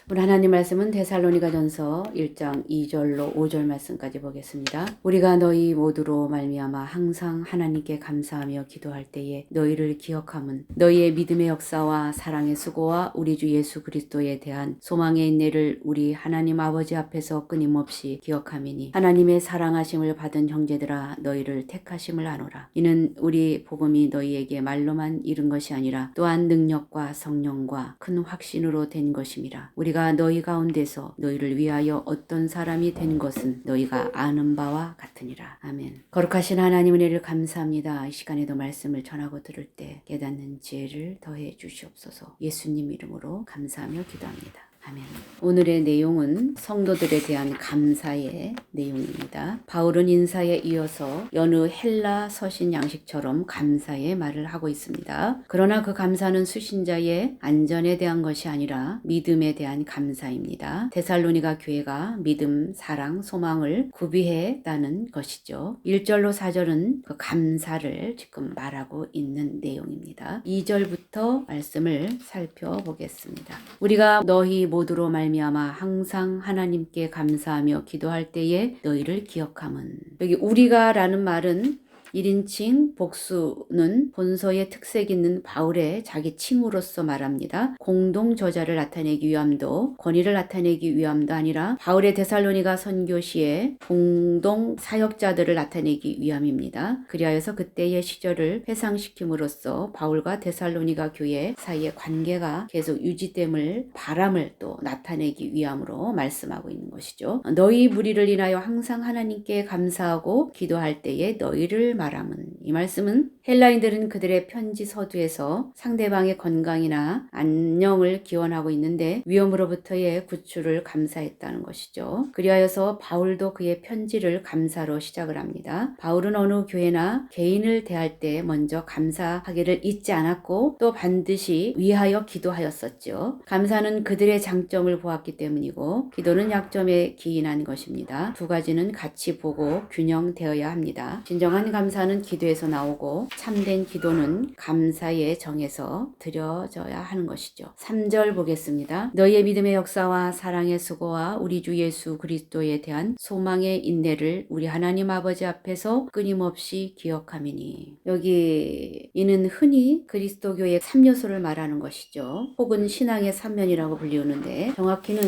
우리 하나님 말씀은 데살로니가전서 1장 2절로 5절 말씀까지 보겠습니다. 우리가 너희 모두로 말미암아 항상 하나님께 감사하며 기도할 때에 너희를 기억함은 너희의 믿음의 역사와 사랑의 수고와 우리 주 예수 그리스도에 대한 소망의 인내를 우리 하나님 아버지 앞에서 끊임없이 기억함이니 하나님의 사랑하심을 받은 형제들아 너희를 택하심을 아노라. 이는 우리 복음이 너희에게 말로만 이른 것이 아니라 또한 능력과 성령과 큰 확신으로 된 것임이라. 우리가 너희 가운데서 너희를 위하여 어떤 사람이 된 것은 너희가 아는 바와 같으니라. 아멘. 거룩하신 하나님 은혜를 감사합니다. 이 시간에도 말씀을 전하고 들을 때 깨닫는 지혜를 더해 주시옵소서. 예수님 이름으로 감사하며 기도합니다. 아멘. 오늘의 내용은 성도들에 대한 감사의 내용입니다. 바울은 인사에 이어서 여느 헬라 서신 양식처럼 감사의 말을 하고 있습니다. 그러나 그 감사는 수신자의 안전에 대한 것이 아니라 믿음에 대한 감사입니다. 데살로니가 교회가 믿음, 사랑, 소망을 구비했다는 것이죠. 1절로 4절은 그 감사를 지금 말하고 있는 내용입니다. 2절부터 말씀을 살펴보겠습니다. 우리가 너희 모두로 말미암아 항상 하나님께 감사하며 기도할 때에 너희를 기억함은, 여기 우리가라는 말은 1인칭 복수는 본서의 특색 있는 바울의 자기 칭으로서 말합니다. 공동 저자를 나타내기 위함도 권위를 나타내기 위함도 아니라 바울의 데살로니가 선교 시에 공동 사역자들을 나타내기 위함입니다. 그리하여서 그때의 시절을 회상시킴으로써 바울과 데살로니가 교회 사이의 관계가 계속 유지됨을 바람을 또 나타내기 위함으로 말씀하고 있는 것이죠. 너희 무리를 인하여 항상 하나님께 감사하고 기도할 때에 너희를 말함은, 이 말씀은 헬라인들은 그들의 편지 서두에서 상대방의 건강이나 안녕을 기원하고 있는데 위험으로부터의 구출을 감사했다는 것이죠. 그리하여서 바울도 그의 편지를 감사로 시작을 합니다. 바울은 어느 교회나 개인을 대할 때 먼저 감사하기를 잊지 않았고 또 반드시 위하여 기도하였었죠. 감사는 그들의 장점을 보았기 때문이고 기도는 약점에 기인한 것입니다. 두 가지는 같이 보고 균형되어야 합니다. 진정한 감사는 기도에서 나오고 참된 기도는 감사의 정에서 드려져야 하는 것이죠. 3절 보겠습니다. 너희의 믿음의 역사와 사랑의 수고와 우리 주 예수 그리스도에 대한 소망의 인내를 우리 하나님 아버지 앞에서 끊임없이 기억함이니, 여기 이는 흔히 그리스도교의 3요소를 말하는 것이죠. 혹은 신앙의 3면이라고 불리우는데 정확히는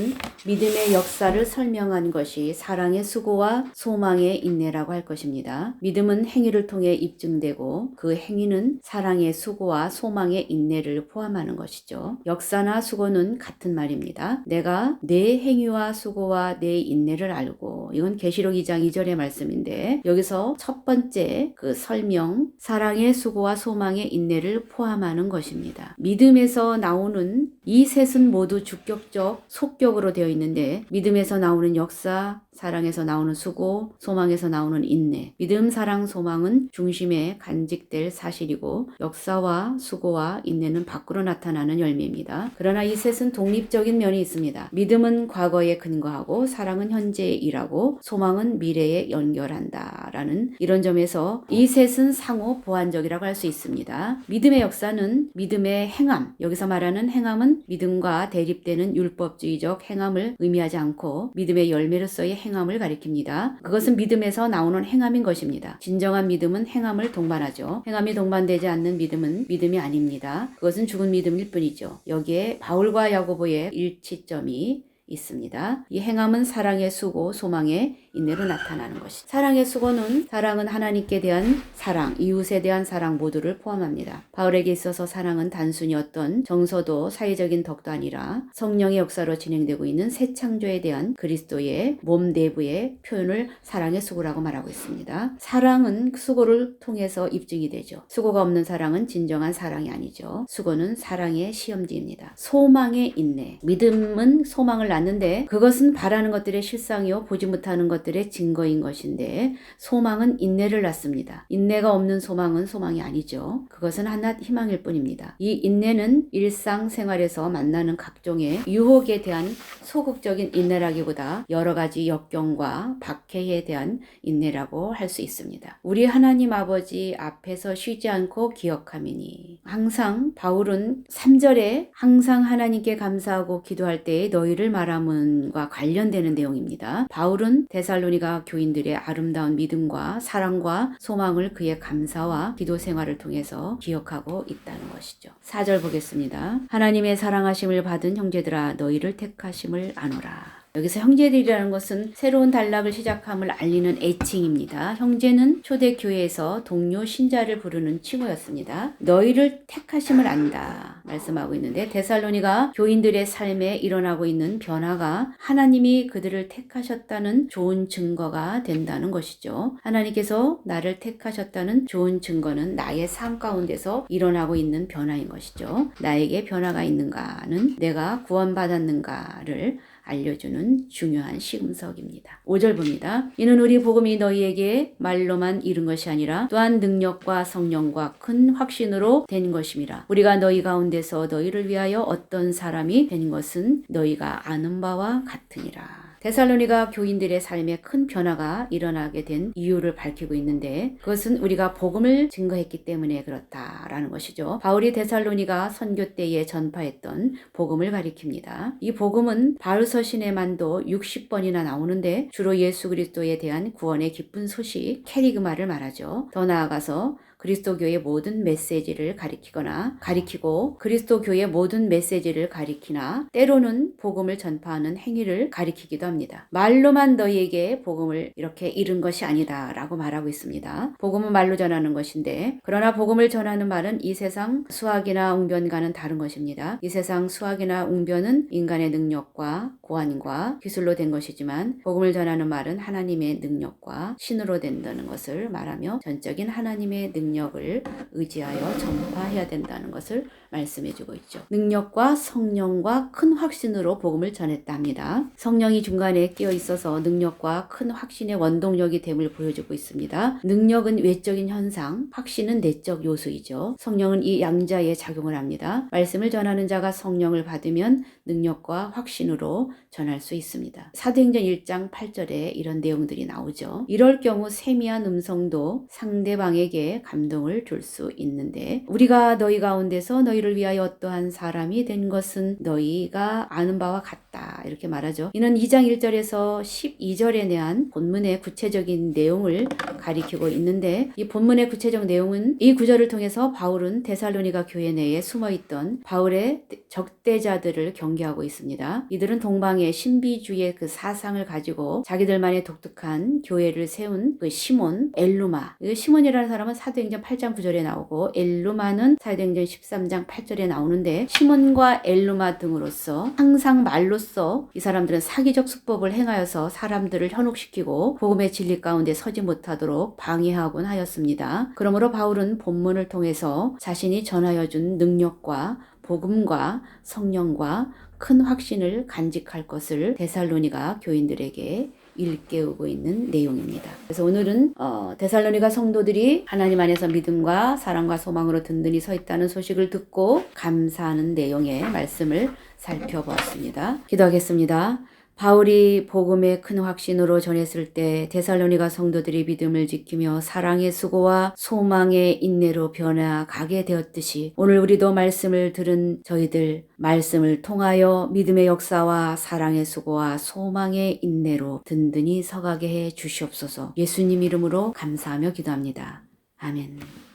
믿음의 역사를 설명한 것이 사랑의 수고와 소망의 인내라고 할 것입니다. 믿음은 행위를 통해 입증되고 그 행위는 사랑의 수고와 소망의 인내를 포함하는 것이죠. 역사나 수고는 같은 말입니다. 내가 내 행위와 수고와 내 인내를 알고, 이건 계시록 2장 2절의 말씀인데 여기서 첫 번째 그 설명, 사랑의 수고와 소망의 인내를 포함하는 것입니다. 믿음에서 나오는 이 셋은 모두 주격적, 속격으로 되어 있는데 믿음에서 나오는 역사, 사랑에서 나오는 수고, 소망에서 나오는 인내. 믿음, 사랑, 소망은 중심에 간직될 사실이고 역사와 수고와 인내는 밖으로 나타나는 열매입니다. 그러나 이 셋은 독립적인 면이 있습니다. 믿음은 과거에 근거하고 사랑은 현재에 일하고 소망은 미래에 연결한다라는 이런 점에서 이 셋은 상호 보완적이라고 할 수 있습니다. 믿음의 역사는 믿음의 행함, 여기서 말하는 행함은 믿음과 대립되는 율법주의적 행함을 의미하지 않고 믿음의 열매로서의 행함을 가리킵니다. 그것은 믿음에서 나오는 행함인 것입니다. 진정한 믿음은 행함을 동반하죠. 행함이 동반되지 않는 믿음은 믿음이 아닙니다. 그것은 죽은 믿음일 뿐이죠. 여기에 바울과 야고보의 일치점이 있습니다. 이 행함은 사랑의 수고, 소망의 인내로 나타나는 것이. 사랑의 수고는 사랑은 하나님께 대한 사랑, 이웃에 대한 사랑 모두를 포함합니다. 바울에게 있어서 사랑은 단순히 어떤 정서도 사회적인 덕도 아니라 성령의 역사로 진행되고 있는 새 창조에 대한 그리스도의 몸 내부의 표현을 사랑의 수고라고 말하고 있습니다. 사랑은 수고를 통해서 입증이 되죠. 수고가 없는 사랑은 진정한 사랑이 아니죠. 수고는 사랑의 시험지입니다. 소망의 인내. 믿음은 소망을 낳는데 그것은 바라는 것들의 실상이요 보지 못하는 것들의 증거인 것인데 소망은 인내를 낳습니다. 인내가 없는 소망은 소망이 아니죠. 그것은 한낱 희망일 뿐입니다. 이 인내는 일상생활에서 만나는 각종의 유혹에 대한 소극적인 인내라기보다 여러 가지 역경과 박해에 대한 인내라고 할 수 있습니다. 우리 하나님 아버지 앞에서 쉬지 않고 기억함이니. 항상 바울은 3절에 항상 하나님께 감사하고 기도할 때에 너희를 말함은과 관련되는 내용입니다. 바울은 데살로니가 교인들의 아름다운 믿음과 사랑과 소망을 그의 감사와 기도 생활을 통해서 기억하고 있다는 것이죠. 4절 보겠습니다. 하나님의 사랑하심을 받은 형제들아 너희를 택하심을 아노라. 여기서 형제들이라는 것은 새로운 단락을 시작함을 알리는 애칭입니다. 형제는 초대교회에서 동료 신자를 부르는 칭호였습니다. 너희를 택하심을 안다 말씀하고 있는데 데살로니가 교인들의 삶에 일어나고 있는 변화가 하나님이 그들을 택하셨다는 좋은 증거가 된다는 것이죠. 하나님께서 나를 택하셨다는 좋은 증거는 나의 삶 가운데서 일어나고 있는 변화인 것이죠. 나에게 변화가 있는가는 내가 구원받았는가를 알려주는 중요한 시금석입니다. 5절 봅니다. 이는 우리 복음이 너희에게 말로만 이른 것이 아니라 또한 능력과 성령과 큰 확신으로 된 것임이라. 우리가 너희 가운데서 너희를 위하여 어떤 사람이 된 것은 너희가 아는 바와 같으니라. 데살로니가 교인들의 삶에 큰 변화가 일어나게 된 이유를 밝히고 있는데 그것은 우리가 복음을 증거했기 때문에 그렇다라는 것이죠. 바울이 데살로니가 선교 때에 전파했던 복음을 가리킵니다. 이 복음은 바울서신에만도 60번이나 나오는데 주로 예수 그리스도에 대한 구원의 기쁜 소식 캐리그마를 말하죠. 더 나아가서 그리스도교의 모든 메시지를 가리키고 그리스도교의 모든 메시지를 가리키나 때로는 복음을 전파하는 행위를 가리키기도 합니다. 말로만 너희에게 복음을 이렇게 이른 것이 아니다 라고 말하고 있습니다. 복음은 말로 전하는 것인데 그러나 복음을 전하는 말은 이 세상 수학이나 웅변과는 다른 것입니다. 이 세상 수학이나 웅변은 인간의 능력과 고안과 기술로 된 것이지만 복음을 전하는 말은 하나님의 능력과 신으로 된다는 것을 말하며 전적인 하나님의 능력을 의지하여 전파해야 된다는 것을 말씀해주고 있죠. 능력과 성령과 큰 확신으로 복음을 전했다 합니다. 성령이 중간에 끼어 있어서 능력과 큰 확신의 원동력이 됨을 보여주고 있습니다. 능력은 외적인 현상, 확신은 내적 요소이죠. 성령은 이 양자에 작용을 합니다. 말씀을 전하는 자가 성령을 받으면 능력과 확신으로 전할 수 있습니다. 사도행전 1장 8절에 이런 내용들이 나오죠. 이럴 경우 세미한 음성도 상대방에게 감동을 줄 수 있는데 우리가 너희 가운데서 너희를 위하여 어떠한 사람이 된 것은 너희가 아는 바와 같다 이렇게 말하죠. 이는 2장 1절에서 12절에 대한 본문의 구체적인 내용을 가리키고 있는데 이 본문의 구체적 내용은 이 구절을 통해서 바울은 데살로니가 교회 내에 숨어있던 바울의 적대자들을 경계하고 있습니다. 이들은 동방의 신비주의의 그 사상을 가지고 자기들만의 독특한 교회를 세운 그 시몬, 엘루마. 시몬이라는 사람은 사도행전 8장 9절에 나오고 엘루마는 사도행전 13장 8절에 나오는데 시몬과 엘루마 등으로서 항상 말로써 이 사람들은 사기적 수법을 행하여서 사람들을 현혹시키고 복음의 진리 가운데 서지 못하도록 방해하곤 하였습니다. 그러므로 바울은 본문을 통해서 자신이 전하여 준 능력과 복음과 성령과 큰 확신을 간직할 것을 데살로니가 교인들에게 일깨우고 있는 내용입니다. 그래서 오늘은 데살로니가 성도들이 하나님 안에서 믿음과 사랑과 소망으로 든든히 서 있다는 소식을 듣고 감사하는 내용의 말씀을 살펴보았습니다. 기도하겠습니다. 바울이 복음의 큰 확신으로 전했을 때 데살로니가 성도들이 믿음을 지키며 사랑의 수고와 소망의 인내로 변화가게 되었듯이 오늘 우리도 말씀을 들은 저희들 말씀을 통하여 믿음의 역사와 사랑의 수고와 소망의 인내로 든든히 서가게 해 주시옵소서. 예수님 이름으로 감사하며 기도합니다. 아멘.